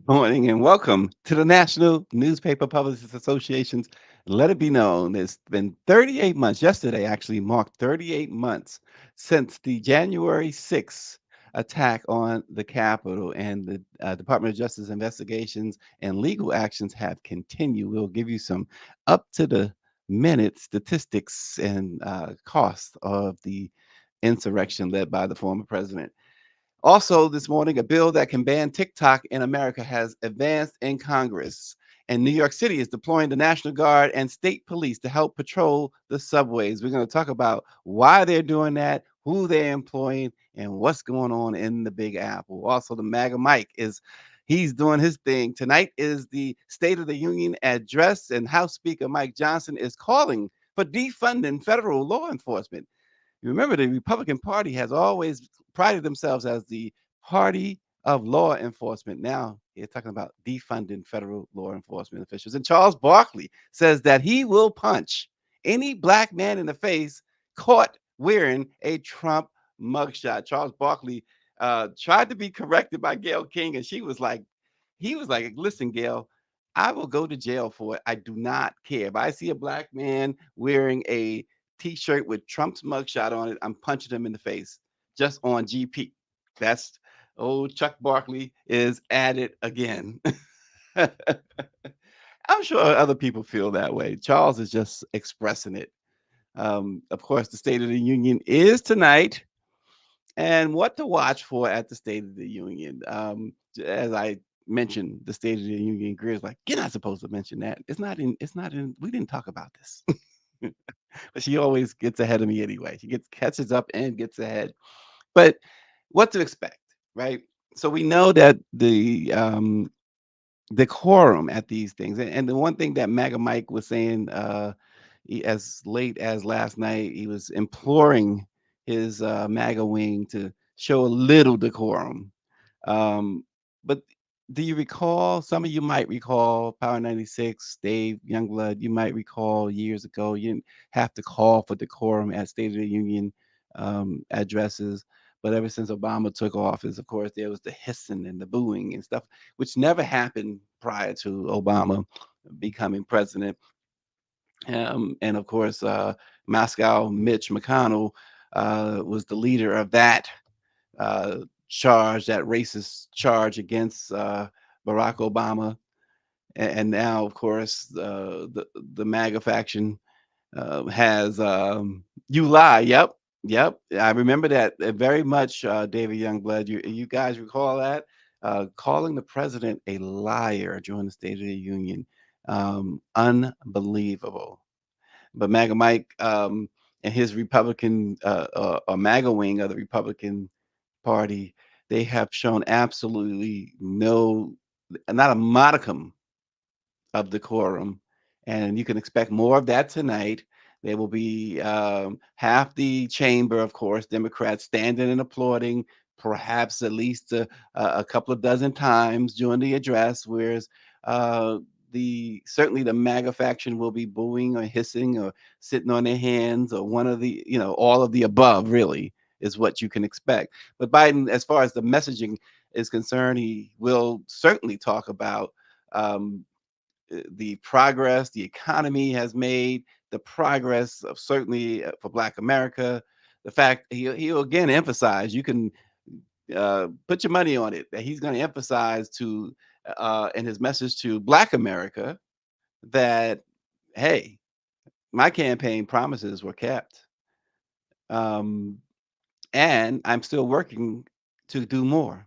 Morning and welcome to the National Newspaper Publishers Association's Let It Be Known. It's been 38 months. Yesterday actually marked 38 months since the January 6th attack on the Capitol, and the Department of Justice investigations and legal actions have continued. We'll give you some up to the minute statistics and cost of the insurrection led by the former president. Also, this morning, a bill that can ban TikTok in America has advanced in Congress. And New York City is deploying the National Guard and state police to help patrol the subways. We're going to talk about why they're doing that, who they're employing, and what's going on in the Big Apple. Also, the MAGA Mike is he's doing his thing. Tonight is the State of the Union address, and House Speaker Mike Johnson is calling for defunding federal law enforcement. You remember the Republican Party has always prided themselves as the party of law enforcement. Now they're talking about defunding federal law enforcement officials. And Charles Barkley says that he will punch any black man in the face caught wearing a Trump mugshot. Charles Barkley tried to be corrected by Gail King, and he was like, listen, Gail, I will go to jail for it. I do not care. If I see a black man wearing a T-shirt with Trump's mugshot on it, I'm punching him in the face just on GP. That's old Chuck Barkley is at it again. I'm sure other people feel that way. Charles is just expressing it. Of course, the State of the Union is tonight, and what to watch for at the State of the Union. As I mentioned, the State of the Union, Greer's like, you're not supposed to mention that. It's not in. It's not in. We didn't talk about this. But she always gets ahead of me anyway. She gets catches up and gets ahead. But what to expect, right? So we know that the decorum at these things, and the one thing that MAGA Mike was saying as late as last night, he was imploring his MAGA wing to show a little decorum. But do you recall? Some of you might recall Power 96, Dave Youngblood. You might recall years ago, you didn't have to call for decorum at State of the Union addresses. But ever since Obama took office, of course, there was the hissing and the booing and stuff, which never happened prior to Obama becoming president. And of course, Moscow Mitch McConnell was the leader of that uh, charge, that racist charge against Barack Obama. And now, of course, the MAGA faction has "You Lie." Yep, yep. I remember that very much, David Youngblood. You guys recall that calling the president a liar during the State of the Union. Unbelievable. But MAGA Mike and his Republican or MAGA wing of the Republican Party, they have shown absolutely not a modicum of decorum, and you can expect more of that tonight. There will be half the chamber, of course, Democrats standing and applauding, perhaps at least a couple of dozen times during the address, whereas uh, the certainly the MAGA faction will be booing or hissing or sitting on their hands or one of the, all of the above. Really is what you can expect. But Biden, as far as the messaging is concerned, he will certainly talk about. Um, the progress the economy has made, the progress of certainly for Black America, the fact he'll again emphasize, you can put your money on it, that he's going to emphasize to in his message to Black America that, hey, my campaign promises were kept, um, and I'm still working to do more.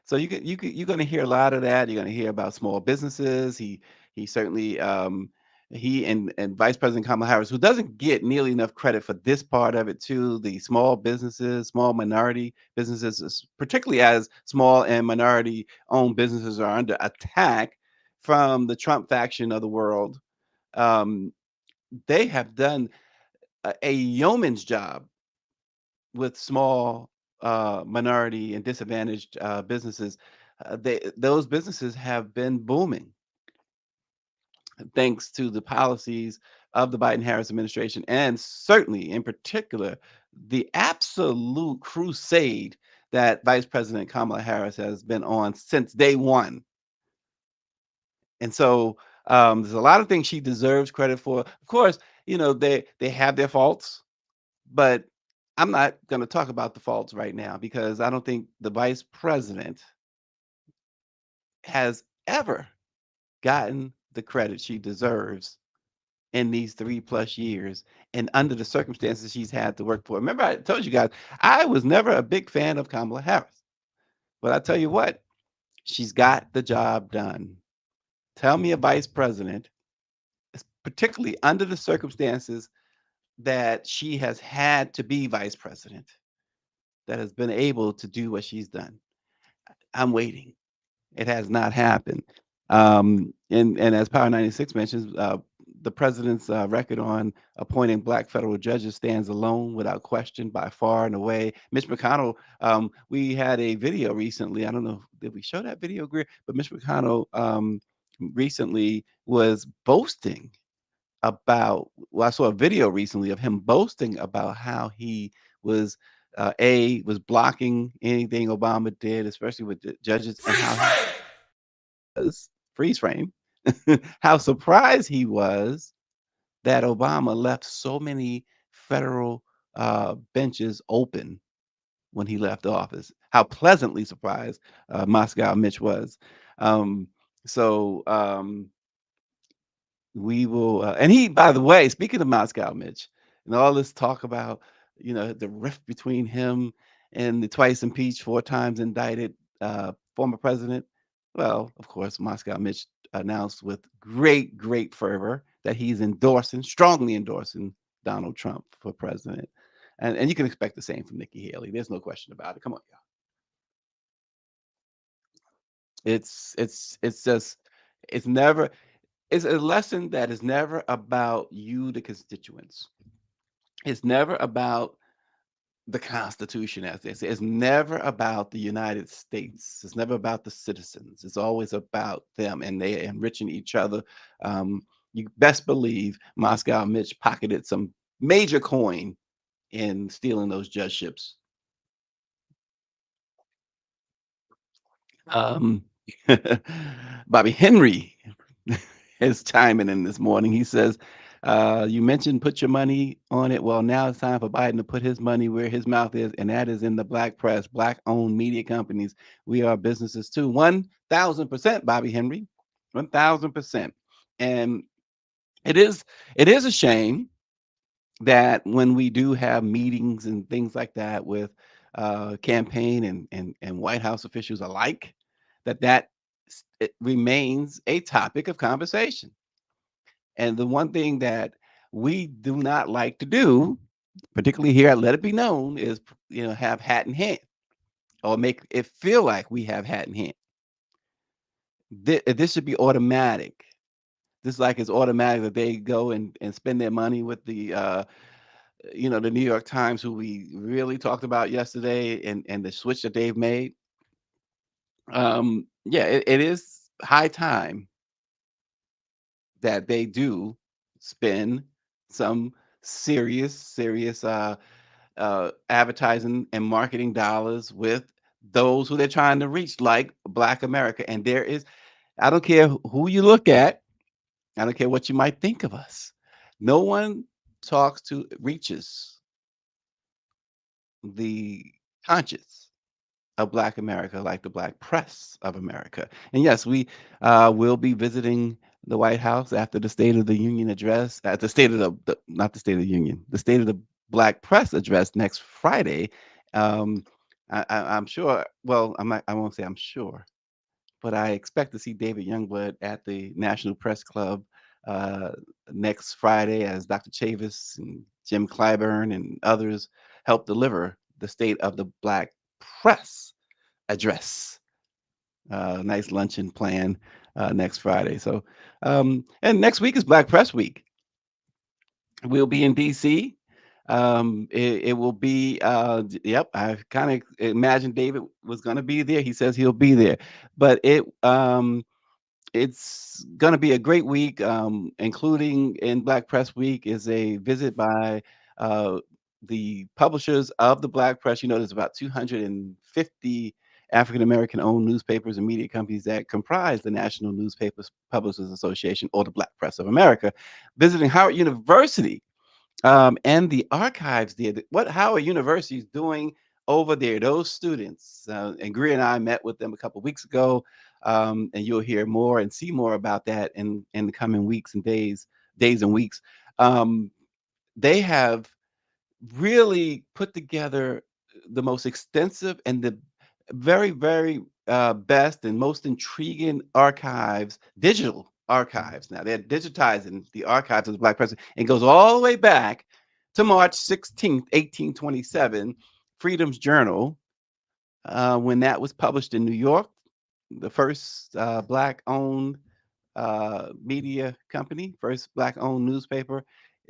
So you're going to hear a lot of that. You're going to hear about small businesses. He certainly he and Vice President Kamala Harris, who doesn't get nearly enough credit for this part of it too, the small businesses, small minority businesses, particularly as small and minority owned businesses are under attack from the Trump faction of the world. Um, they have done a yeoman's job with small minority and disadvantaged businesses. Those businesses have been booming thanks to the policies of the Biden Harris administration, and certainly in particular the absolute crusade that Vice President Kamala Harris has been on since day one. And so there's a lot of things she deserves credit for. Of course, they have their faults, but I'm not going to talk about the faults right now because I don't think the vice president has ever gotten the credit she deserves in these 3+ years and under the circumstances she's had to work for. Remember, I told you guys I was never a big fan of Kamala Harris, but I tell you what, she's got the job done. Tell me a vice president, particularly under the circumstances that she has had to be vice president, that has been able to do what she's done. I'm waiting. It has not happened. And as Power 96 mentions, the president's record on appointing black federal judges stands alone without question by far and away. Mitch McConnell, we had a video recently. I don't know, did we show that video, Greer? But Mitch McConnell recently was boasting about, well, I saw a video recently of him boasting about how he was was blocking anything Obama did, especially with the judges, and how he was freeze frame, how surprised he was that Obama left so many federal benches open when he left office. How pleasantly surprised Moscow Mitch was. Um, so we will, and he, by the way, speaking of Moscow Mitch, and all this talk about, the rift between him and the twice impeached, 4 times indicted former president. Well, of course, Moscow Mitch announced with great, great fervor that he's strongly endorsing Donald Trump for president. And you can expect the same from Nikki Haley. There's no question about it. Come on, y'all. It's just, it's never, it's a lesson that is never about you, the constituents. It's never about the Constitution, as they say. It's never about the United States. It's never about the citizens. It's always about them, and they enriching each other. You best believe Moscow Mitch pocketed some major coin in stealing those judgeships. Um, Bobby Henry is chiming in this morning. He says, you mentioned put your money on it. Well, now it's time for Biden to put his money where his mouth is, and that is in the black press, black owned media companies. We are businesses too. 1,000%, Bobby Henry. 1,000%. And it is a shame that when we do have meetings and things like that with campaign and White House officials alike, that it remains a topic of conversation. And the one thing that we do not like to do, particularly here at Let It Be Known, is have hat in hand or make it feel like we have hat in hand. This should be automatic. This like it's automatic that they go and spend their money with the New York Times, who we really talked about yesterday, and the switch that they've made. Yeah, it is high time that they do spend some serious advertising and marketing dollars with those who they're trying to reach, like Black America. And I don't care who you look at, I don't care what you might think of us. No one reaches the conscience of Black America like the Black press of America. And yes, we will be visiting the White House after the State of the Union address, at the State of not the State of the Union, the State of the Black Press address next Friday. Um, I'm sure. Well, I won't say I'm sure, but I expect to see David Youngblood at the National Press Club uh, next Friday as Dr. Chavis and Jim Clyburn and others help deliver the State of the Black Press address. Nice luncheon plan next Friday. So, and next week is Black Press Week. We'll be in DC. It will be, yep, I kind of imagined David was going to be there. He says he'll be there, but it's going to be a great week, including in Black Press Week is a visit by uh, the publishers of the Black Press. There's about 250 African American owned newspapers and media companies that comprise the National Newspapers Publishers Association, or the Black Press of America, visiting Howard University and the archives there. What Howard University is doing over there, those students, and Greer and I met with them a couple weeks ago, and you'll hear more and see more about that in the coming weeks and days and weeks. Um, they have really put together the most extensive and the very best and most intriguing archives, digital archives. Now they're digitizing the archives of the Black President, and goes all the way back to March 16th, 1827, Freedom's Journal, when that was published in New York, the first Black-owned media company, first Black-owned newspaper.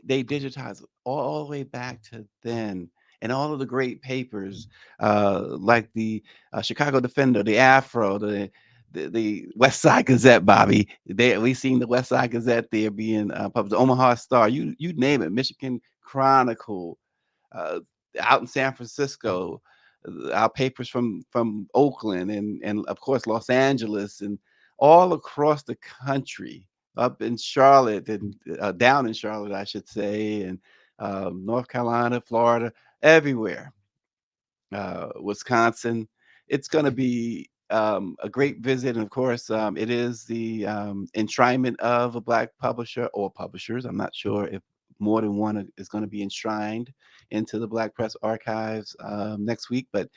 They digitized all the way back to then, and all of the great papers, like the Chicago Defender, the Afro, the West Side Gazette. Bobby, we seen the West Side Gazette there being published, the Omaha Star, you name it, Michigan Chronicle, uh, out in San Francisco, our papers from Oakland, and of course Los Angeles, and all across the country, up in Charlotte, and down in Charlotte, I should say, and North Carolina, Florida, everywhere, Wisconsin. It's going to be a great visit. And of course, it is the enshrinement of a Black publisher or publishers. I'm not sure if more than one is going to be enshrined into the Black Press Archives next week, but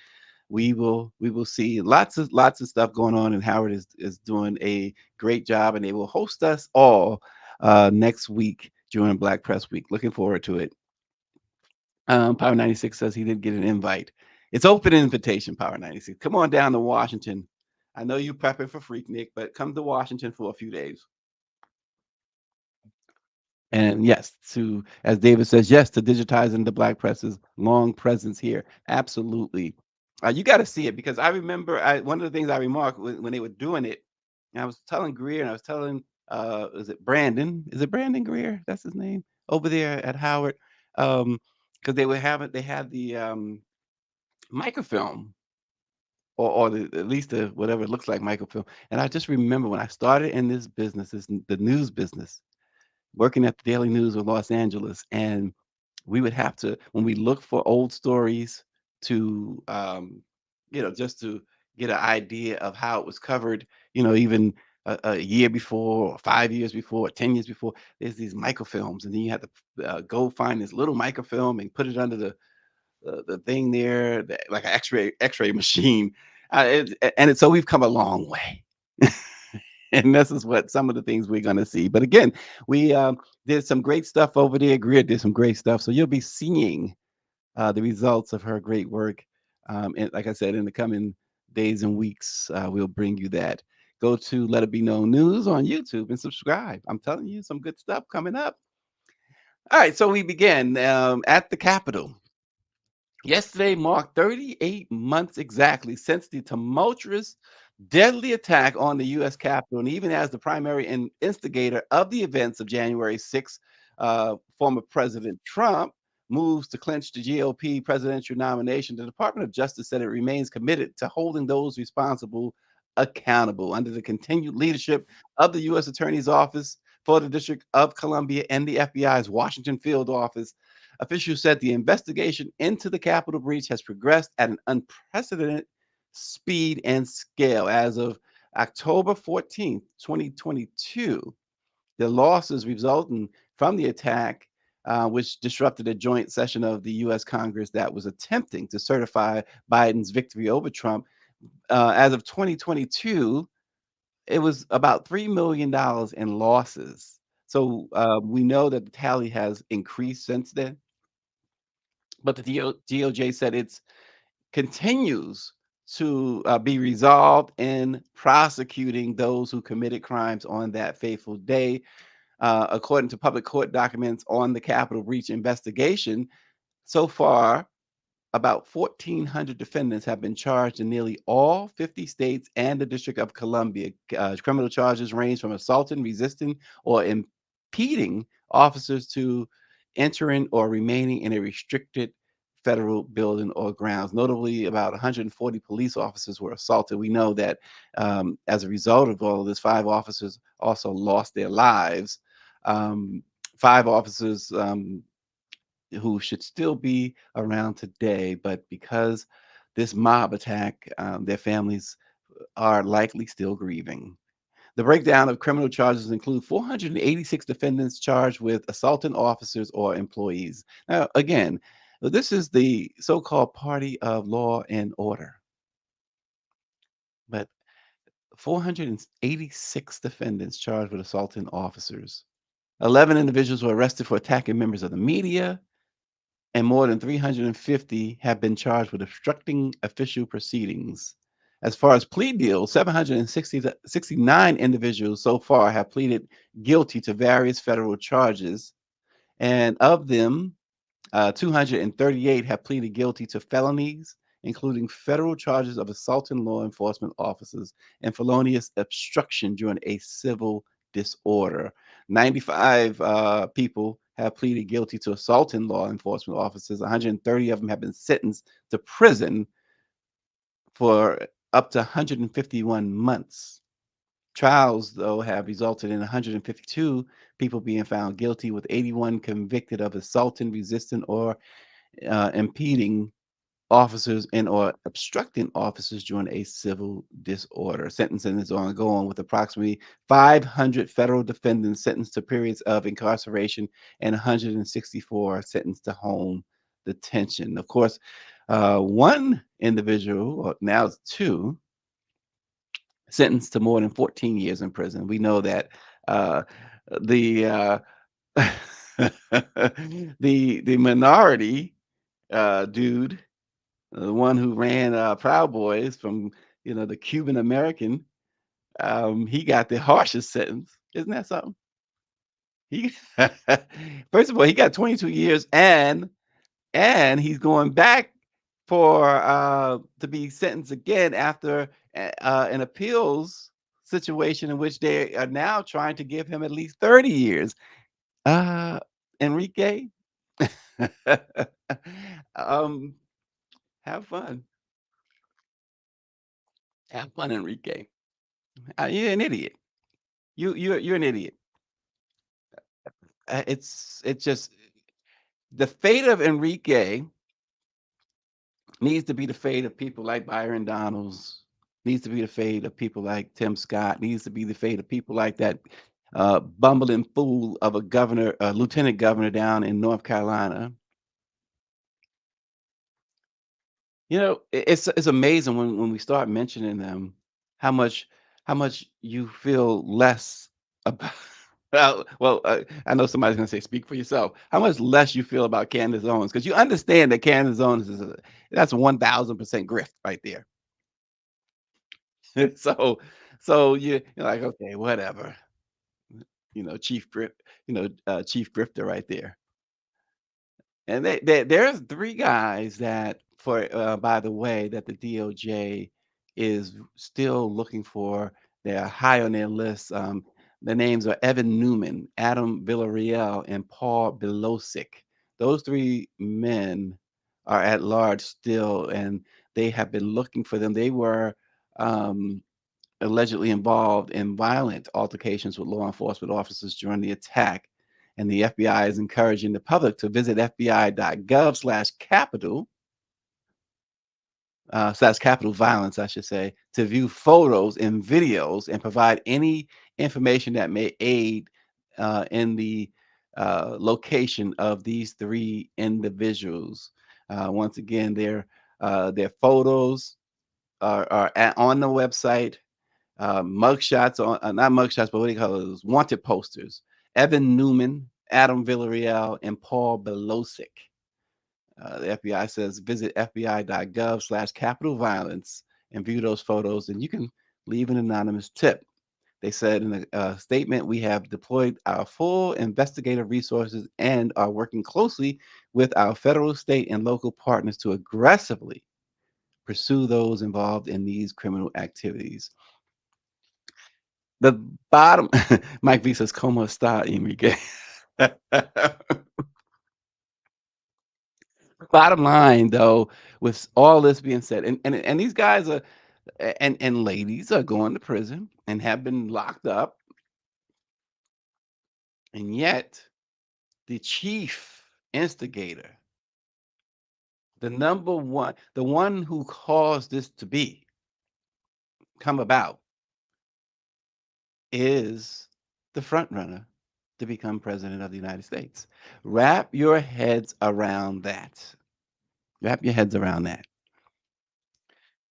we will see lots of stuff going on, and Howard is doing a great job, and they will host us all next week during Black Press Week. Looking forward to it. Power 96 says he did get an invite. It's open invitation, Power 96. Come on down to Washington. I know you prepping for Freaknik, but come to Washington for a few days. And yes, as David says, yes, to digitizing the Black Press's long presence here. Absolutely. You got to see it, because I remember one of the things I remarked when they were doing it, and I was telling Greer, and I was telling, is it Brandon? Is it Brandon Greer? That's his name over there at Howard. Because they had the microfilm, or at least the whatever it looks like microfilm. And I just remember when I started in this business, the news business, working at the Daily News of Los Angeles, and we would have to, when we look for old stories to, just to get an idea of how it was covered, even a year before, or 5 years before, or 10 years before, there's these microfilms, and then you have to go find this little microfilm and put it under the thing there, like an X-ray machine. So we've come a long way. And this is what some of the things we're going to see. But again, we did some great stuff over there. Greer did some great stuff. So you'll be seeing the results of her great work. And like I said, in the coming days and weeks, we'll bring you that. Go to Let It Be Known News on YouTube and subscribe. I'm telling you, some good stuff coming up. All right, so we begin at the Capitol. Yesterday marked 38 months exactly since the tumultuous, deadly attack on the U.S. Capitol, and even as the primary instigator of the events of January 6th, former President Trump moves to clinch the GOP presidential nomination, the Department of Justice said it remains committed to holding those responsible accountable under the continued leadership of the U.S. Attorney's Office for the District of Columbia and the FBI's Washington field office. Officials said the investigation into the Capitol breach has progressed at an unprecedented speed and scale. As of October 14th, 2022, the losses resulting from the attack, which disrupted a joint session of the U.S. Congress that was attempting to certify Biden's victory over Trump. As of 2022, it was about $3 million in losses. So we know that the tally has increased since then, but the DOJ said it continues to be resolved in prosecuting those who committed crimes on that fateful day. According to public court documents on the Capitol breach investigation, so far, about 1,400 defendants have been charged in nearly all 50 states and the District of Columbia. Criminal charges range from assaulting, resisting, or impeding officers to entering or remaining in a restricted federal building or grounds. Notably, about 140 police officers were assaulted. We know that as a result of all of this, 5 officers also lost their lives. Um, 5 officers who should still be around today, but because this mob attack, their families are likely still grieving. The breakdown of criminal charges include 486 defendants charged with assaulting officers or employees. Now, again, this is the so-called party of law and order, but 486 defendants charged with assaulting officers. 11 individuals were arrested for attacking members of the media, and more than 350 have been charged with obstructing official proceedings. As far as plea deals, 769 individuals so far have pleaded guilty to various federal charges, and of them, 238 have pleaded guilty to felonies, including federal charges of assaulting law enforcement officers and felonious obstruction during a civil disorder. 95 people have pleaded guilty to assaulting law enforcement officers. 130 of them have been sentenced to prison for up to 151 months. Trials, though, have resulted in 152 people being found guilty, with 81 convicted of assaulting, resisting, or impeding officers and or obstructing officers during a civil disorder. Sentencing is ongoing, with approximately 500 federal defendants sentenced to periods of incarceration and 164 sentenced to home detention. Of course, one individual, or now it's two, sentenced to more than 14 years in prison. We know that uh, the the minority dude, the one who ran Proud Boys from the Cuban American, he got the harshest sentence. Isn't that something? He first of all, he got 22 years, and he's going back for to be sentenced again after an appeals situation in which they are now trying to give him at least 30 years. Uh Enrique, um, have fun. Have fun, Enrique. You're an idiot. You're an idiot. It's just the fate of Enrique needs to be the fate of people like Byron Donalds, needs to be the fate of people like Tim Scott, needs to be the fate of people like that bumbling fool of a governor, a lieutenant governor down in North Carolina. It's amazing when we start mentioning them, how much how much you feel less about. Well, I know somebody's gonna say, "Speak for yourself." How much less you feel about Candace Owens, because you understand that Candace Owens that's 1,000% grift right there. So you're like, okay, whatever. Chief grift, chief grifter right there. And there's 3 guys that for by the way, that the DOJ is still looking for. They're high on their list. The names are Evan Newman, Adam Villarreal, and Paul Belosic. Those 3 men are at large still, and they have been looking for them. They were allegedly involved in violent altercations with law enforcement officers during the attack. And the FBI is encouraging the public to visit fbi.gov/capital, slash capital violence, I should say, to view photos and videos and provide any information that may aid in the location of these 3 individuals. Once again, their photos are on the website. Mugshots on not mugshots, but what do you call those? Wanted posters. Evan Newman, Adam Villarreal, and Paul Belosic. The FBI says visit fbi.gov/capital violence and view those photos, and you can leave an anonymous tip. They said in a statement, we have deployed our full investigative resources and are working closely with our federal, state, and local partners to aggressively pursue those involved in these criminal activities. The bottom Mike V says, "Como está, Enrique?" Bottom line, though, with all this being said, and these guys are and ladies are going to prison and have been locked up, and yet the chief instigator, the number one, the one who caused this to be come about, is the front runner to become president of the United States. Wrap your heads around that. Wrap your heads around that.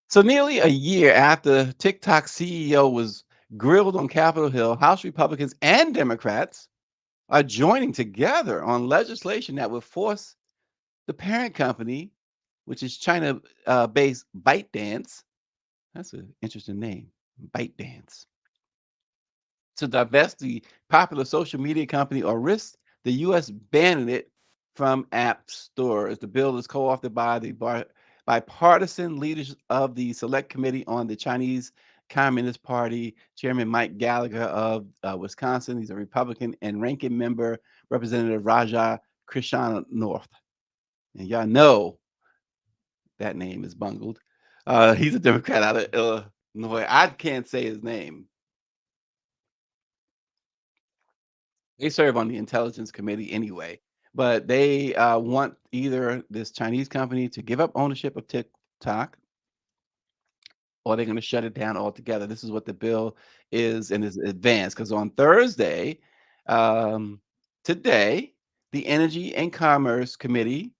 So, nearly a year after TikTok CEO was grilled on Capitol Hill, House Republicans and Democrats are joining together on legislation that would force the parent company, which is China based ByteDance. That's an interesting name, ByteDance, to divest the popular social media company or risk the U.S. banning it from app stores. The bill is co-authored by the bipartisan leaders of the Select Committee on the Chinese Communist Party, Chairman Mike Gallagher of Wisconsin. He's a Republican, and ranking member Representative Raja Krishna North. And y'all know that name is bungled. He's a Democrat out of Illinois. I can't say his name. They serve on the Intelligence Committee anyway, but they, want either this Chinese company to give up ownership of TikTok, or they're gonna shut it down altogether. This is what the bill is in its advance. Because on Thursday, um, today, the Energy and Commerce Committee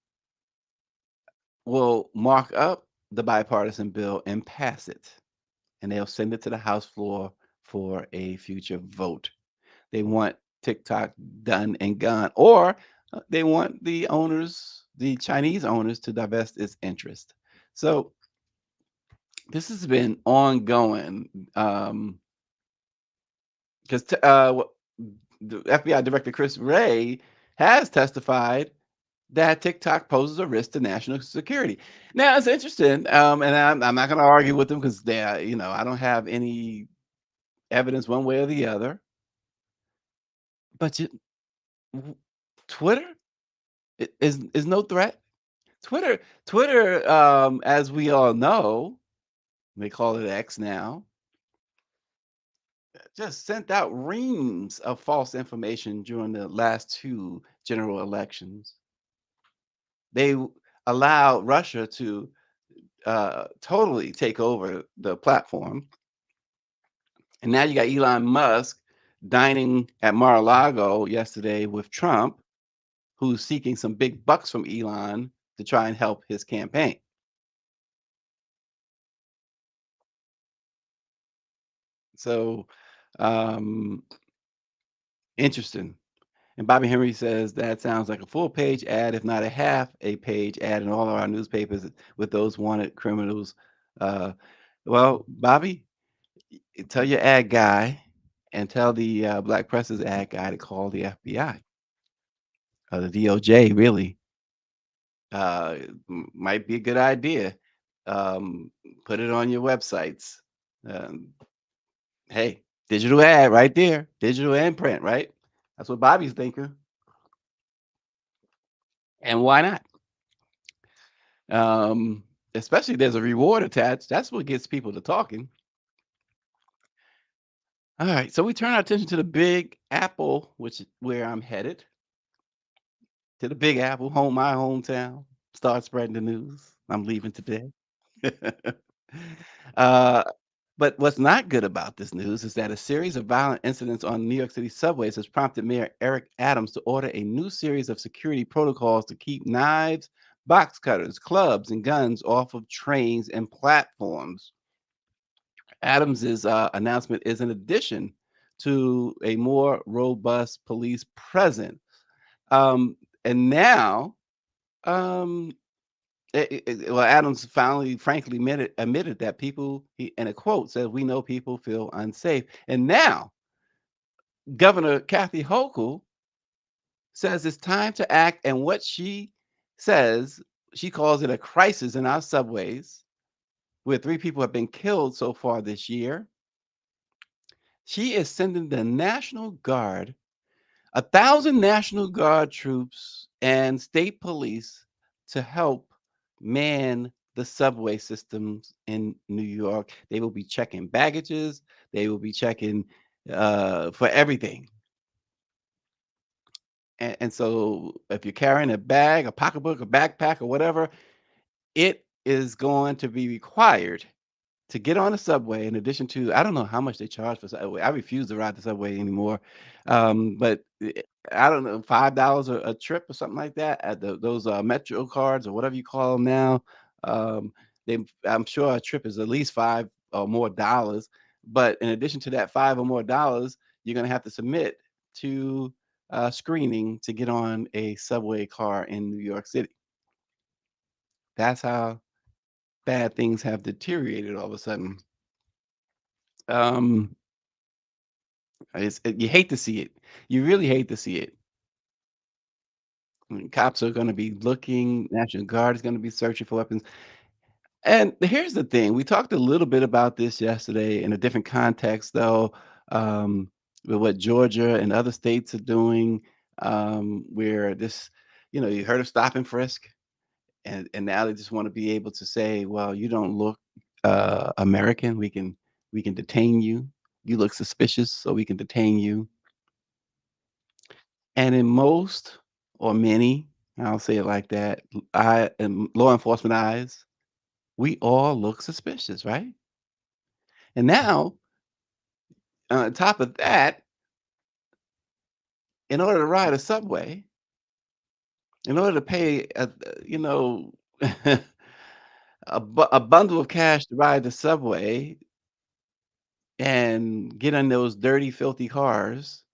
will mark up the bipartisan bill and pass it, and they'll send it to the House floor for a future vote. They want TikTok done and gone, or they want the owners, the Chinese owners, to divest its interest. So this has been ongoing because the FBI Director Chris Wray has testified that TikTok poses a risk to national security. Now it's interesting, and I'm not going to argue with them because I don't have any evidence one way or the other. But w- Twitter is no threat. Twitter, as we all know, they call it X now, just sent out reams of false information during the last two general elections. They allowed Russia to totally take over the platform, and now you got Elon Musk dining at Mar-a-Lago yesterday with Trump, who's seeking some big bucks from Elon to try and help his campaign. So, um, interesting. And Bobby Henry says that sounds like a full page ad, if not a half a page ad in all of our newspapers with those wanted criminals. Uh, well, Bobby, tell your ad guy and tell the Black Presses ad guy to call the FBI or the DOJ, really. Uh, might be a good idea. Um, put it on your websites. Um, hey, digital ad right there, digital and print, right? That's what Bobby's thinking. And why not? Um, Especially if there's a reward attached. That's what gets people to talking. All right, so we turn our attention to the Big Apple, which is where I'm headed. To the Big Apple, my hometown. Start spreading the news. I'm leaving today. uh, but what's not good about this news is that a series of violent incidents on New York City subways has prompted Mayor Eric Adams to order a new series of security protocols to keep knives, box cutters, clubs, and guns off of trains and platforms. Adams's announcement is in addition to a more robust police presence. Um, and now, um, well, Adams finally, frankly, admitted that people, in a quote, said, "We know people feel unsafe." And now, Governor Kathy Hochul says it's time to act. And what she says, she calls it a crisis in our subways, where three people have been killed so far this year. She is sending the National Guard, 1,000 National Guard troops and state police to help man the subway systems in New York. They will be checking baggages. They will be checking for everything. And so, if you're carrying a bag, a pocketbook, a backpack, or whatever, it is going to be required to get on the subway. In addition to, I don't know how much they charge for subway. I refuse to ride the subway anymore. But I don't know, $5 a trip or something like that at those Metro cards or whatever you call them now. Um, I'm sure a trip is at least five or more dollars. But in addition to that five or more dollars, you're going to have to submit to screening to get on a subway car in New York City. That's how bad things have deteriorated all of a sudden. Um, you hate to see it. You really hate to see it. Cops are gonna be looking, National Guard is gonna be searching for weapons. And here's the thing, we talked a little bit about this yesterday in a different context, though, with what Georgia and other states are doing, where this, you heard of stop and frisk, and now they just wanna be able to say, "Well, you don't look, American, we can detain you. You look suspicious, so we can detain you." And in most or many, I'll say it like that, I in law enforcement eyes, we all look suspicious, right? And now, on top of that, in order to ride a subway, in order to pay a bundle of cash to ride the subway and get in those dirty, filthy cars,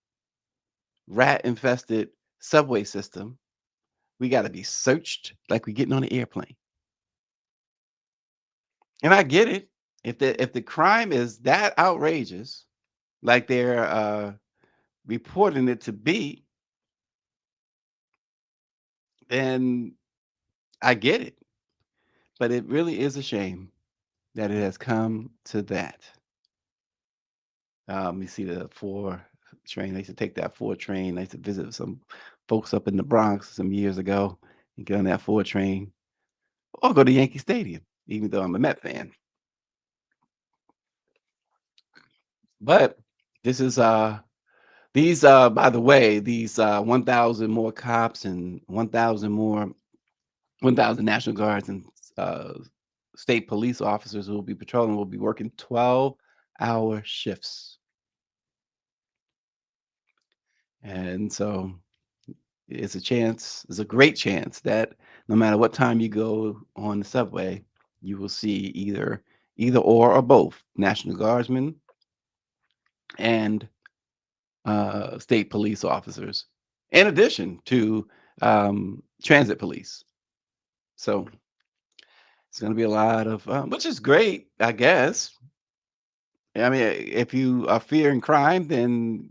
rat infested subway system, we gotta be searched like we getting on an airplane. And I get it. If the crime is that outrageous, like they're reporting it to be, then I get it. But it really is a shame that it has come to that. You see the four train. I used to take that four train. I used to visit some folks up in the Bronx some years ago and get on that four train or go to Yankee Stadium, even though I'm a Met fan. But this is these by the way, these 1,000 more cops and 1,000 National Guards and uh, state police officers who will be patrolling will be working 12-hour shifts. And so it's a great chance that no matter what time you go on the subway, you will see either or both National Guardsmen and state police officers, in addition to transit police. So it's going to be a lot of, which is great, I guess. I mean, if you are fearing crime, then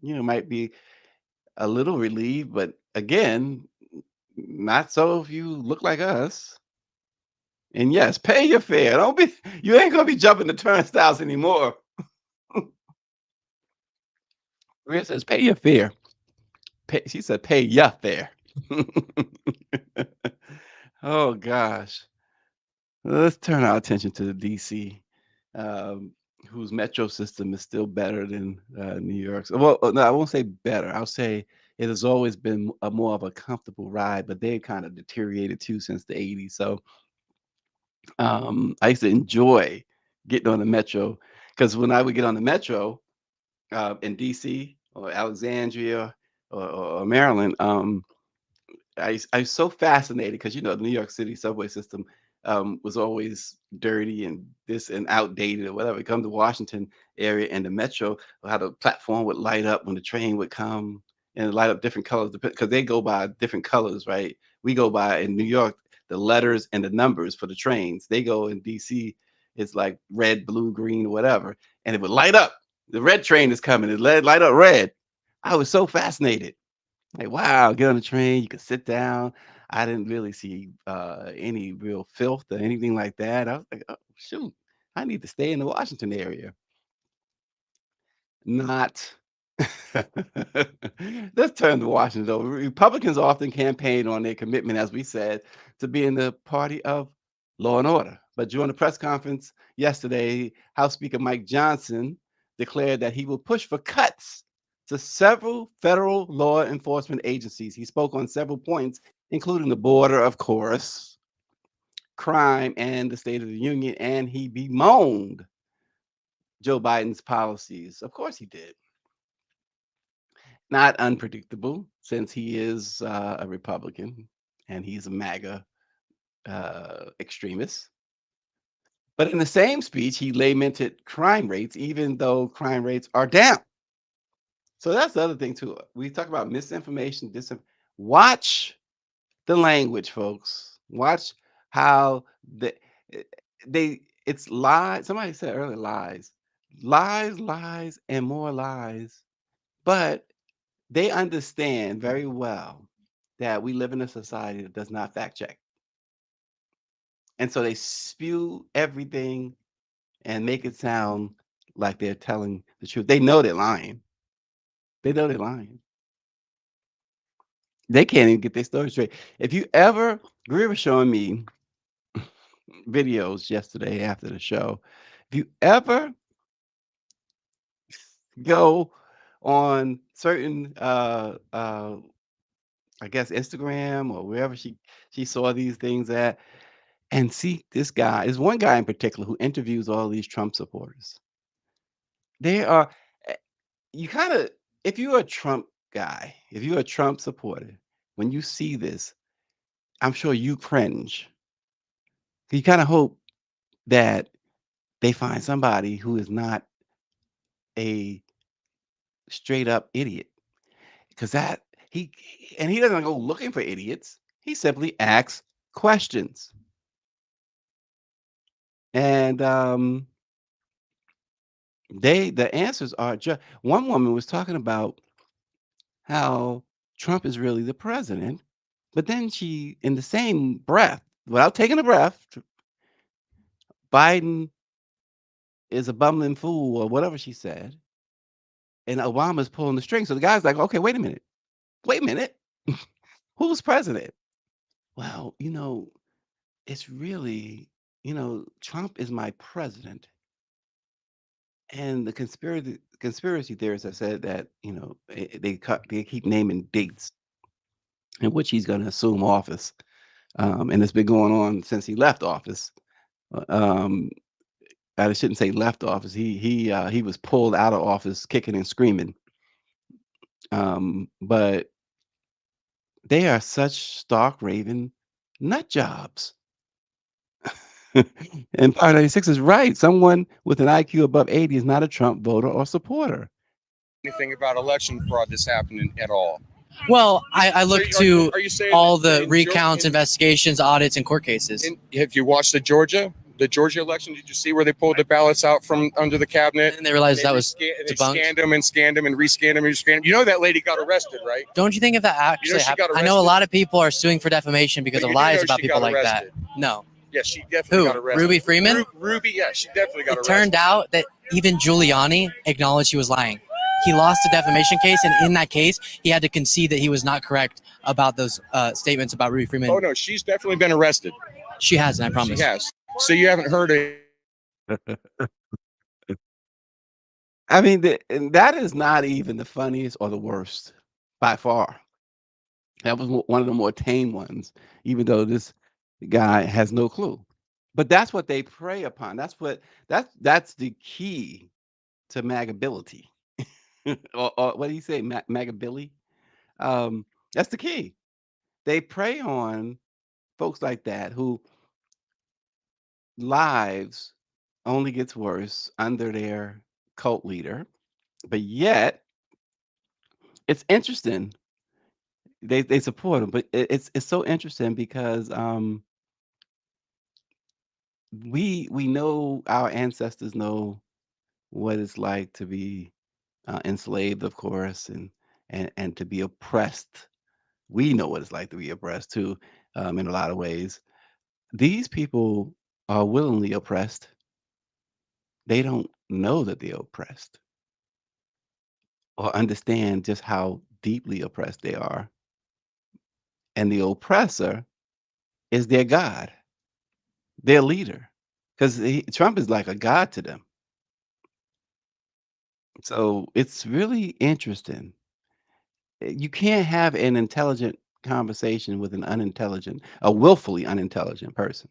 might be a little relieved. But again, not so if you look like us. And yes, pay your fare. Don't be, you ain't gonna be jumping the turnstiles anymore. Maria says, pay your fare. She said, pay your fare. Oh gosh. Let's turn our attention to the DC, um, whose metro system is still better than New York's. Well, no, I won't say better. I'll say it has always been a more of a comfortable ride, but they've kind of deteriorated too since the '80s. So I used to enjoy getting on the metro because when I would get on the metro in DC or Alexandria or Maryland, I was so fascinated because the New York City subway system was always dirty and this and outdated or whatever. Come to Washington area and the metro, how the platform would light up when the train would come and light up different colors because they go by different colors, right? We go by in New York the letters and the numbers for the trains. They go in DC, it's like red, blue, green, or whatever, and it would light up. The red train is coming. It light up red. I was so fascinated like, wow, get on the train, you could sit down. I didn't really see any real filth or anything like that. I was like, oh, shoot, I need to stay in the Washington area. Not. Let's turn to Washington, though. Republicans often campaign on their commitment, as we said, to being the party of law and order. But during the press conference yesterday, House Speaker Mike Johnson declared that he will push for cuts to several federal law enforcement agencies. He spoke on several points, including the border, of course, crime, and the State of the Union, and he bemoaned Joe Biden's policies. Of course, he did. Not unpredictable since he is a Republican and he's a MAGA extremist. But in the same speech, he lamented crime rates, even though crime rates are down. So that's the other thing too. We talk about misinformation, watch the language, folks. Watch how eh, it's lies. Somebody said earlier lies, lies, and more lies. But they understand very well that we live in a society that does not fact check. And so they spew everything and make it sound like they're telling the truth. They know they're lying. They know they're lying. They can't even get their story straight. If you ever, Greer was showing me videos yesterday after the show. If you ever go on certain I guess Instagram or wherever she saw these things at, and see this guy. There's one guy in particular who interviews all these Trump supporters. They are eh, you kinda if you're a Trump guy, if you're a Trump supporter, when you see this, I'm sure you cringe. You kinda hope that they find somebody who is not a straight up idiot, because that and he doesn't go looking for idiots. He simply asks questions. And, the answers are just one woman was talking about how Trump is really the president, but then she, in the same breath, without taking a breath, Biden is a bumbling fool or whatever she said, and Obama's pulling the strings. So the guy's like, okay, wait a minute, who's president? Well, it's really, Trump is my president. And the conspiracy theorists have said that, they keep naming dates in which he's going to assume office. And it's been going on since he left office. Um, I shouldn't say left office. He was pulled out of office kicking and screaming. But they are such stark raving nut jobs. And Part 96 is right. Someone with an IQ above 80 is not a Trump voter or supporter. Anything about election fraud that's happening at all. Well, I look to Are you saying all that the in recounts, in, investigations, audits, and court cases. have you watched the Georgia election? Did you see where they pulled the ballots out from under the cabinet? And they realized that was they debunked. scanned them and rescanned them and rescanned them. You know that lady got arrested, right? Don't you think if that actually she happened? got I know a arrested? lot of people are suing for defamation because But of you do lies know about she people got like that. arrested. No. Yes, she definitely got Who? arrested. Ruby Freeman? Ruby, yeah, she definitely got It arrested. turned out that even Giuliani acknowledged he was lying. He lost a defamation case, and in that case, he had to concede that he was not correct about those statements about Ruby Freeman. Oh no, she's definitely been arrested. She hasn't, I promise. She has. So you haven't heard it. I mean, and that is not even the funniest or the worst by far. That was one of the more tame ones, even though this guy has no clue. But that's what they prey upon. That's the key to magability. Or what do you say, magabilly? That's the key. They prey on folks like that who lives only gets worse under their cult leader. But yet, it's interesting. They support him, but it's so interesting because we know our ancestors know what it's like to be enslaved, of course, and to be oppressed. We know what it's like to be oppressed too, in a lot of ways. These people are willingly oppressed. They don't know that they're oppressed. or understand just how deeply oppressed they are. And the oppressor is their God, their leader, because Trump is like a god to them. So it's really interesting. You can't have an intelligent conversation with an unintelligent, a willfully unintelligent person,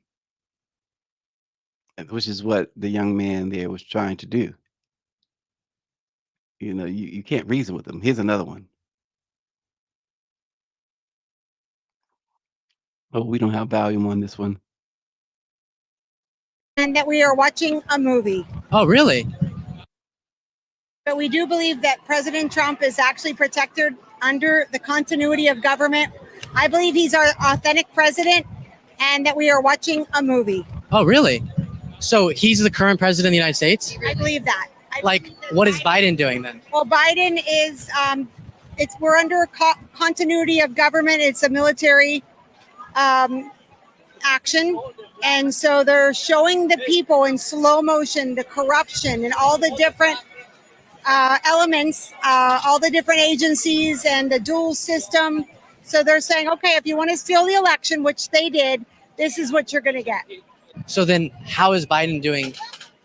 which is what the young man there was trying to do. You can't reason with them. Here's another one. Oh, we don't have volume on this one. And that we are watching a movie. Oh, really? But we do believe that President Trump is actually protected under the continuity of government. I believe he's our authentic president and that we are watching a movie. Oh, really? So he's the current president of the United States? I believe that. Like, what is Biden doing then? Well, Biden is, we're under continuity of government. It's a military action. And so they're showing the people in slow motion, the corruption and all the different elements, all the different agencies and the dual system. So they're saying, okay, if you want to steal the election, which they did, this is what you're going to get. So then how is Biden doing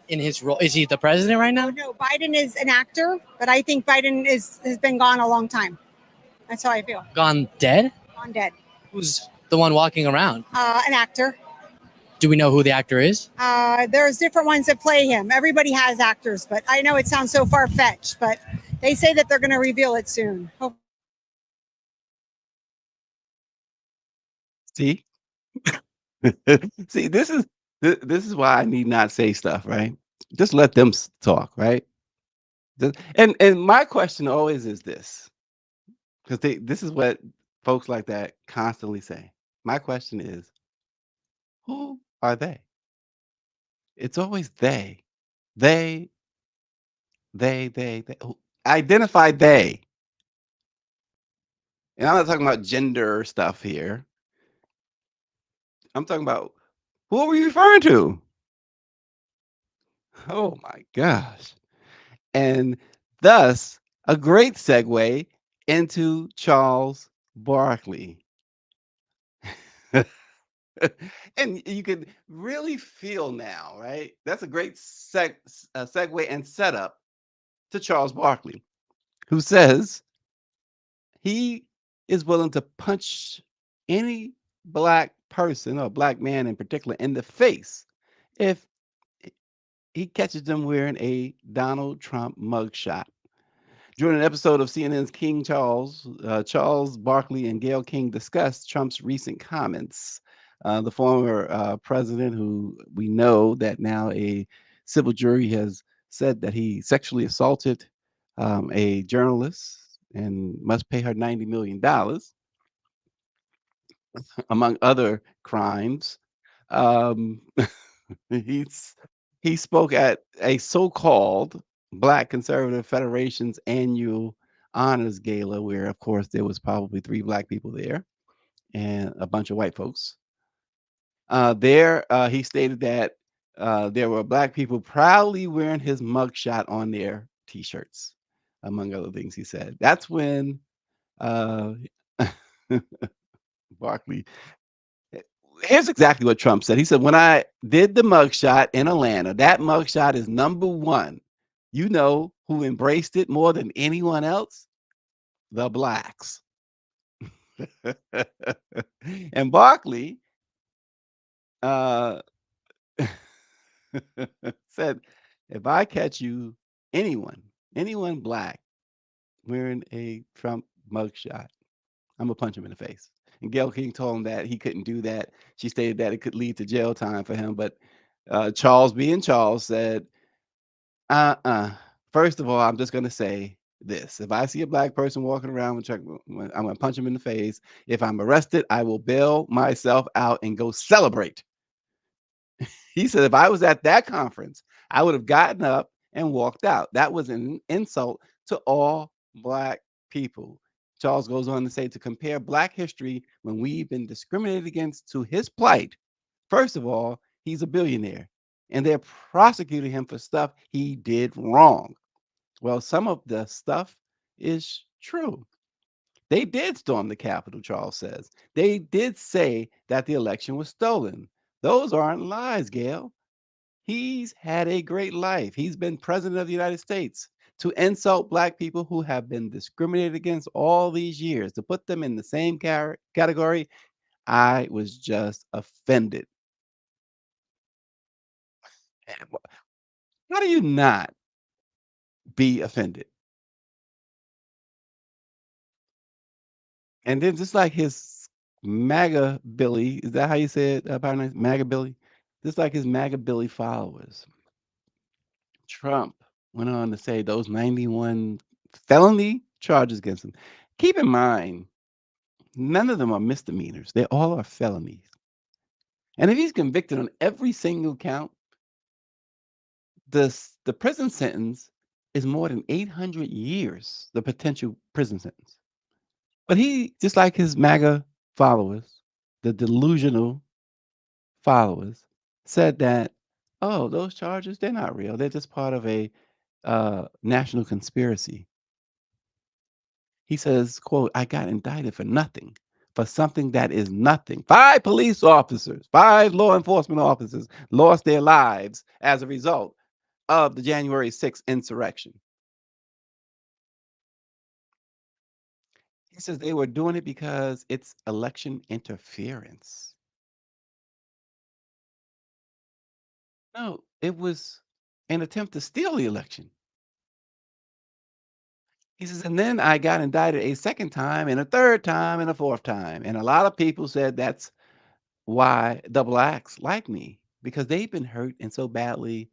in his role? Is he the president right now? No, Biden is an actor, but I think Biden has been gone a long time. That's how I feel. Gone dead? Gone dead. Who's the one walking around? An actor. Do we know who the actor is? There's different ones that play him. Everybody has actors, but I know it sounds so far-fetched, but they say that they're going to reveal it soon. See? See, this is why I need not say stuff, right? Just let them talk, right? And my question always is this, because this is what folks like that constantly say. My question is, who are they? It's always they. They. Identify they. And I'm not talking about gender stuff here. I'm talking about, who are we referring to? Oh my gosh. And thus, a great segue into Charles Barkley. And you can really feel now, right? That's a great segue and setup to Charles Barkley, who says he is willing to punch any black person or black man in particular in the face if he catches them wearing a Donald Trump mugshot. During an episode of CNN's King Charles, Charles Barkley and Gayle King discussed Trump's recent comments. The former president, who we know that now a civil jury has said that he sexually assaulted a journalist and must pay her $90 million, among other crimes. Um, he spoke at a so-called Black Conservative Federation's annual honors gala, where, of course, there was probably 3 black people there and a bunch of white folks. He stated that there were black people proudly wearing his mugshot on their T-shirts, among other things. He said that's when uh, Barkley. Here's exactly what Trump said. He said, when I did the mugshot in Atlanta, that mugshot is number 1. You know who embraced it more than anyone else? The blacks. And Barkley said, if I catch you, anyone black wearing a Trump mugshot, I'm gonna punch him in the face. And Gayle King told him that he couldn't do that. She stated that it could lead to jail time for him. But Charles, being Charles, said, first of all, I'm just gonna say this. If I see a black person walking around with I'm gonna punch him in the face. If I'm arrested, I will bail myself out and go celebrate. He said, if I was at that conference, I would have gotten up and walked out. That was an insult to all black people. Charles goes on to say, to compare black history when we've been discriminated against to his plight. First of all, he's a billionaire and they're prosecuting him for stuff he did wrong. Well, some of the stuff is true. They did storm the Capitol, Charles says. They did say that the election was stolen. Those aren't lies, Gail. He's had a great life. He's been president of the United States. To insult black people who have been discriminated against all these years, to put them in the same category, I was just offended. How do you not be offended? And then just like his MAGA Billy, is that how you said Power Nice? MAGA Billy? Just like his MAGA Billy followers, Trump went on to say those 91 felony charges against him. Keep in mind, none of them are misdemeanors. They all are felonies. And if he's convicted on every single count, the prison sentence is more than 800 years, the potential prison sentence. But he, just like his MAGA followers, the delusional followers, said that, oh, those charges, they're not real. They're just part of a national conspiracy. He says, quote, I got indicted for nothing, for something that is nothing. 5 police officers, 5 law enforcement officers lost their lives as a result of the January 6th insurrection. He says they were doing it because it's election interference. No, it was an attempt to steal the election. He says, and then I got indicted a second time and a third time and a fourth time. And a lot of people said that's why the blacks like me, because they've been hurt and so badly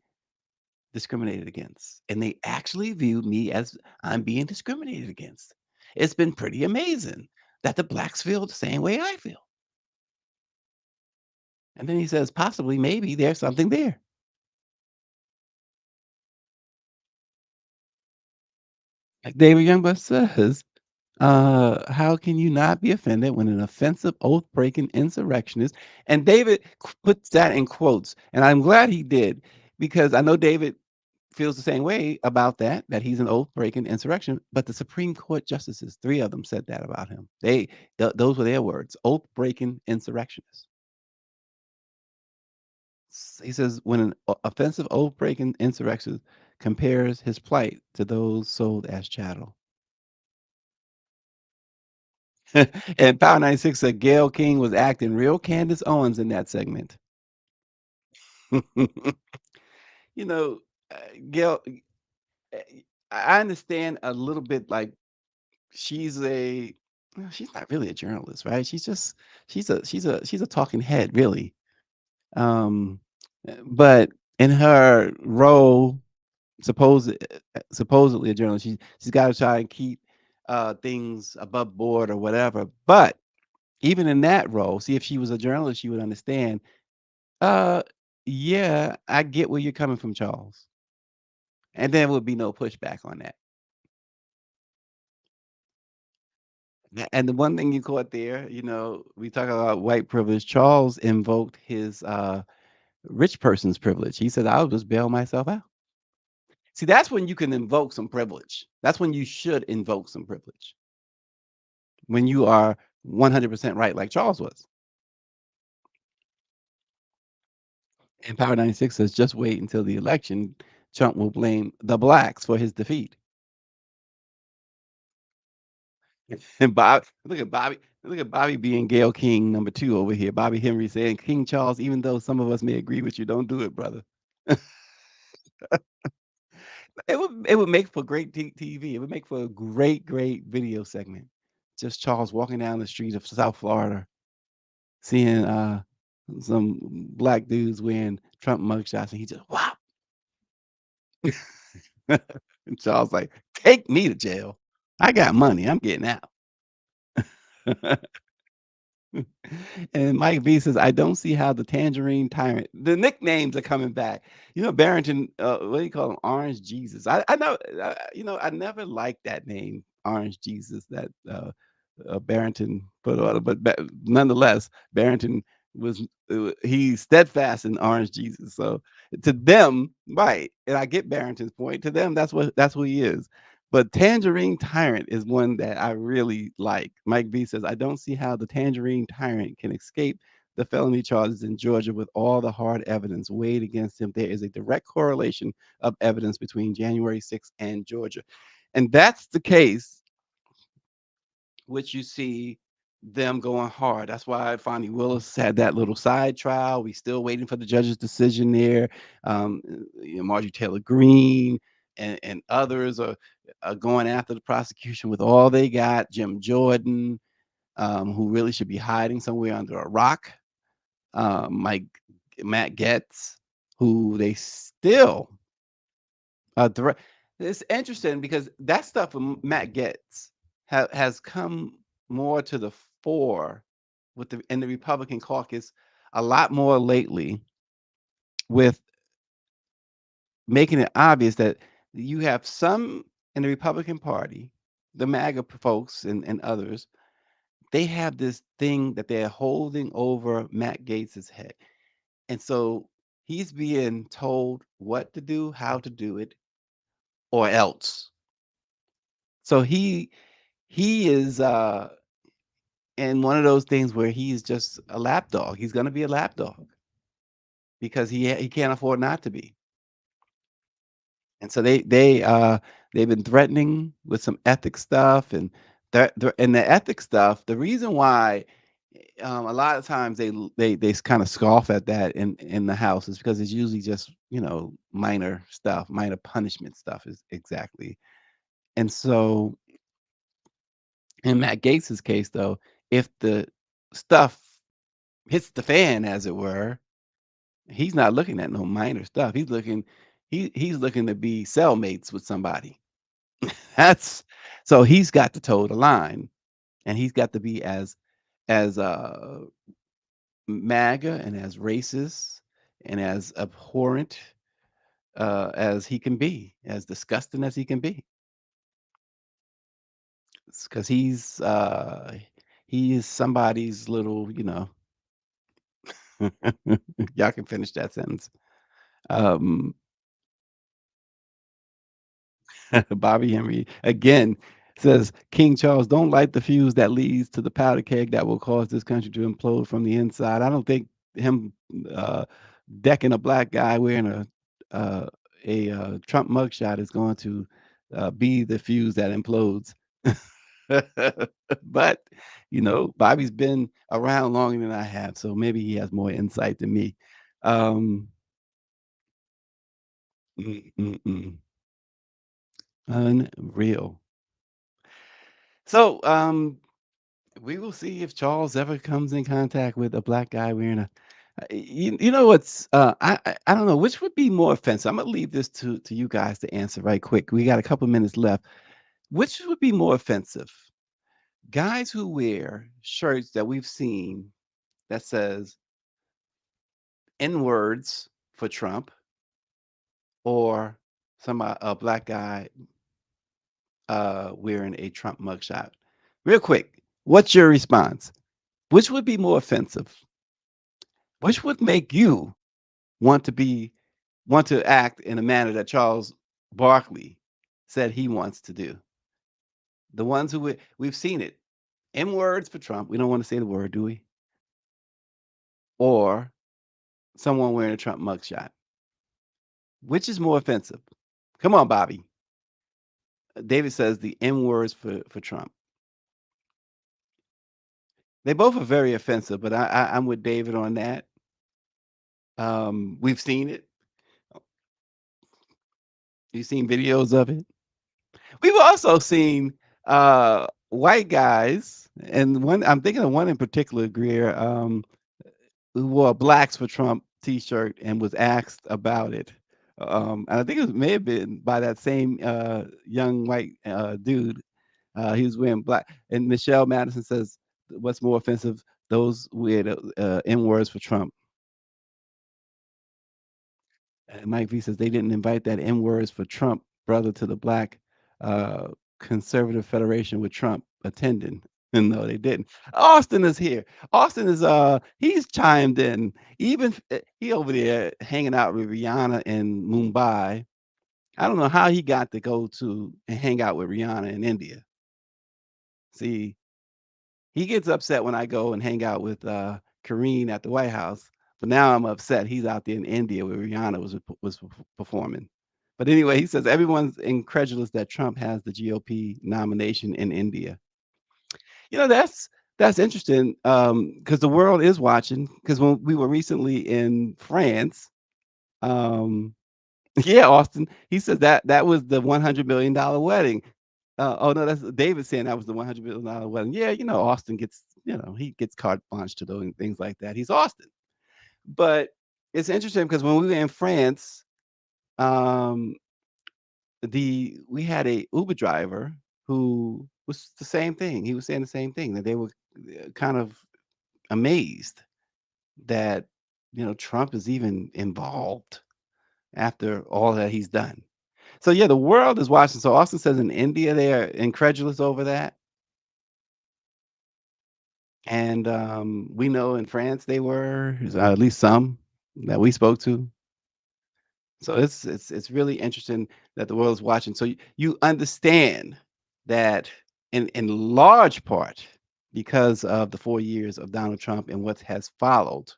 discriminated against. And they actually viewed me as I'm being discriminated against. It's been pretty amazing that the blacks feel the same way I feel. And then he says, possibly, maybe there's something there. Like David Youngblood says, how can you not be offended when an offensive, oath-breaking insurrectionist, and David puts that in quotes, and I'm glad he did, because I know David feels the same way about that he's an oath-breaking insurrection, but the Supreme Court justices, 3 of them said that about him. Those were their words, oath-breaking insurrectionist. He says, when an offensive, oath-breaking insurrectionist compares his plight to those sold as chattel. And Power 96 said Gayle King was acting real Candace Owens in that segment. You know, Gayle, uh, I understand a little bit, like, she's not really a journalist, right? She's a talking head, really. But in her role, supposedly a journalist, she's got to try and keep things above board or whatever. But even in that role, see, if she was a journalist, she would understand. Uh, yeah, I get where you're coming from, Charles, and there would be no pushback on that. And the one thing you caught there, we talk about white privilege. Charles invoked his rich person's privilege. He said, "I'll just bail myself out." See, that's when you can invoke some privilege. That's when you should invoke some privilege. When you are 100% right, like Charles was. And Power 96 says, just wait until the election. Trump will blame the blacks for his defeat. And look at Bobby being Gayle King #2 over here. Bobby Henry saying, King Charles, even though some of us may agree with you, don't do it, brother. It would make for great TV. It would make for a great video segment. Just Charles walking down the street of South Florida, seeing some black dudes wearing Trump mugshots, and he just wow. And Charles like, take me to jail. I got money. I'm getting out. And Mike V says, I don't see how the Tangerine Tyrant, the nicknames are coming back. Barrington, what do you call him? Orange Jesus. I know, I never liked that name, Orange Jesus, that Barrington put on, but nonetheless, Barrington he's steadfast in Orange Jesus. So to them, right, and I get Barrington's point. To them, that's what he is. But Tangerine Tyrant is one that I really like. Mike V says, I don't see how the Tangerine Tyrant can escape the felony charges in Georgia with all the hard evidence weighed against him. There is a direct correlation of evidence between January 6th and Georgia. And that's the case which you see them going hard. That's why Fonnie Willis had that little side trial. We still waiting for the judge's decision there. Marjorie Taylor Greene and others are going after the prosecution with all they got. Jim Jordan, who really should be hiding somewhere under a rock. Matt Getz, who they still direct. It's interesting because that stuff from Matt Getz has come more to the fore in the Republican caucus a lot more lately, with making it obvious that you have some in the Republican Party, the MAGA folks and others, they have this thing that they're holding over Matt Gates's head. And so he's being told what to do, how to do it, or else. So he is in one of those things where he's just a lapdog. He's going to be a lapdog because he can't afford not to be. And so they've been threatening with some ethics stuff, and the ethics stuff. The reason why a lot of times they kind of scoff at that in the House is because it's usually just minor stuff, minor punishment stuff is exactly. And so in Matt Gates's case, though, if the stuff hits the fan, as it were, he's not looking at no minor stuff. He's looking to be cellmates with somebody. That's so he's got to toe the line, and he's got to be as MAGA and as racist and as abhorrent as he can be, as disgusting as he can be. Because he is somebody's little, y'all can finish that sentence. Bobby Henry again says, King Charles, don't light the fuse that leads to the powder keg that will cause this country to implode from the inside. I don't think him decking a black guy wearing a Trump mugshot is going to be the fuse that implodes. But Bobby's been around longer than I have, so maybe he has more insight than me. Unreal. So we will see if Charles ever comes in contact with a black guy wearing a you know what's I don't know which would be more offensive. I'm gonna leave this to you guys to answer right quick. We got a couple minutes left. Which would be more offensive? Guys who wear shirts that we've seen that says N words for Trump, or a black guy wearing a Trump mugshot. Real quick, what's your response? Which would be more offensive? Which would make you want to act in a manner that Charles Barkley said he wants to do? The ones who we've seen it. N words for Trump. We don't want to say the word, do we? Or someone wearing a Trump mugshot. Which is more offensive? Come on, Bobby. David says the N words for Trump. They both are very offensive, but I'm with David on that. We've seen it. You've seen videos of it. We've also seen white guys, and I'm thinking of one in particular, Greer, who wore a Blacks for Trump T-shirt and was asked about it. And I think it may have been by that same young white dude. He was wearing black, and Michelle Madison says, "What's more offensive? Those weird N words for Trump." And Mike V says they didn't invite that N words for Trump brother to the Black Conservative Federation with Trump attending. No, they didn't. Austin is here. Austin is he's chimed in. Even he over there hanging out with Rihanna in Mumbai. I don't know how he got to go to and hang out with Rihanna in India. See, he gets upset when I go and hang out with Kareen at the White House, but now I'm upset he's out there in India where Rihanna was performing. But anyway, he says everyone's incredulous that Trump has the GOP nomination in India. You know, that's interesting because the world is watching. Because when we were recently in France, um, yeah, Austin, he says that was the $100 million wedding. Oh no, that's David saying that was the $100 million wedding. Yeah, you know, Austin gets, he gets carte blanche to doing things like that. He's Austin. But it's interesting because when we were in France, um, we had a Uber driver who was the same thing. He was saying the same thing, that they were kind of amazed that Trump is even involved after all that he's done. So yeah, the world is watching. So Austin says in India they are incredulous over that, and we know in France they were, at least some that we spoke to. So it's really interesting that the world is watching. So you understand that in large part because of the 4 years of Donald Trump and what has followed,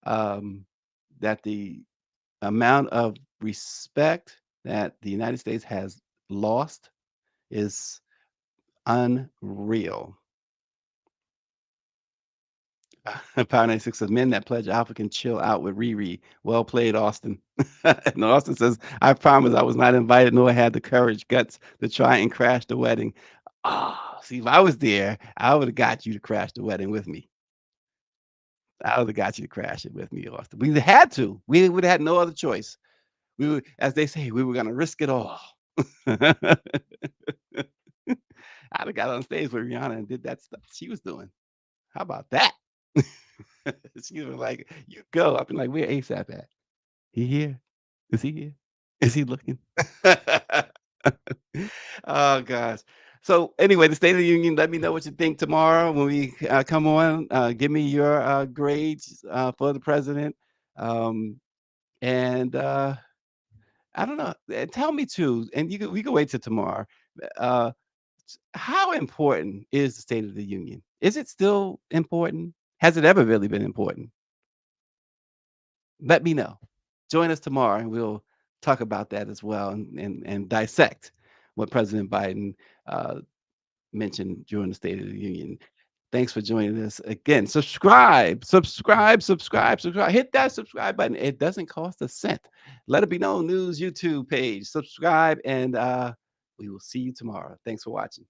um, that the amount of respect that the United States has lost is unreal. Power 96 says, men that pledge alpha can chill out with Riri. Well played, Austin. And Austin says, I promise I was not invited nor had the guts to try and crash the wedding. Oh, see, if I was there, I would have got you to crash the wedding with me. I would have got you to crash it with me, Austin. We had to. We would have had no other choice. We would, as they say, we were going to risk it all. I'd have got on stage with Rihanna and did that stuff she was doing. How about that? She was like, "You go." I've been like, "Where ASAP at? He here? Is he here? Is he looking?" Oh gosh. So anyway, the State of the Union. Let me know what you think tomorrow when we come on. Give me your grades for the president, and I don't know. Tell me too, and we can wait till tomorrow. Uh, how important is the State of the Union? Is it still important? Has it ever really been important? Let me know. Join us tomorrow, and we'll talk about that as well, and dissect what President Biden mentioned during the State of the Union. Thanks for joining us again. Subscribe. Hit that subscribe button. It doesn't cost a cent. Let It Be Known News YouTube page. Subscribe, and we will see you tomorrow. Thanks for watching.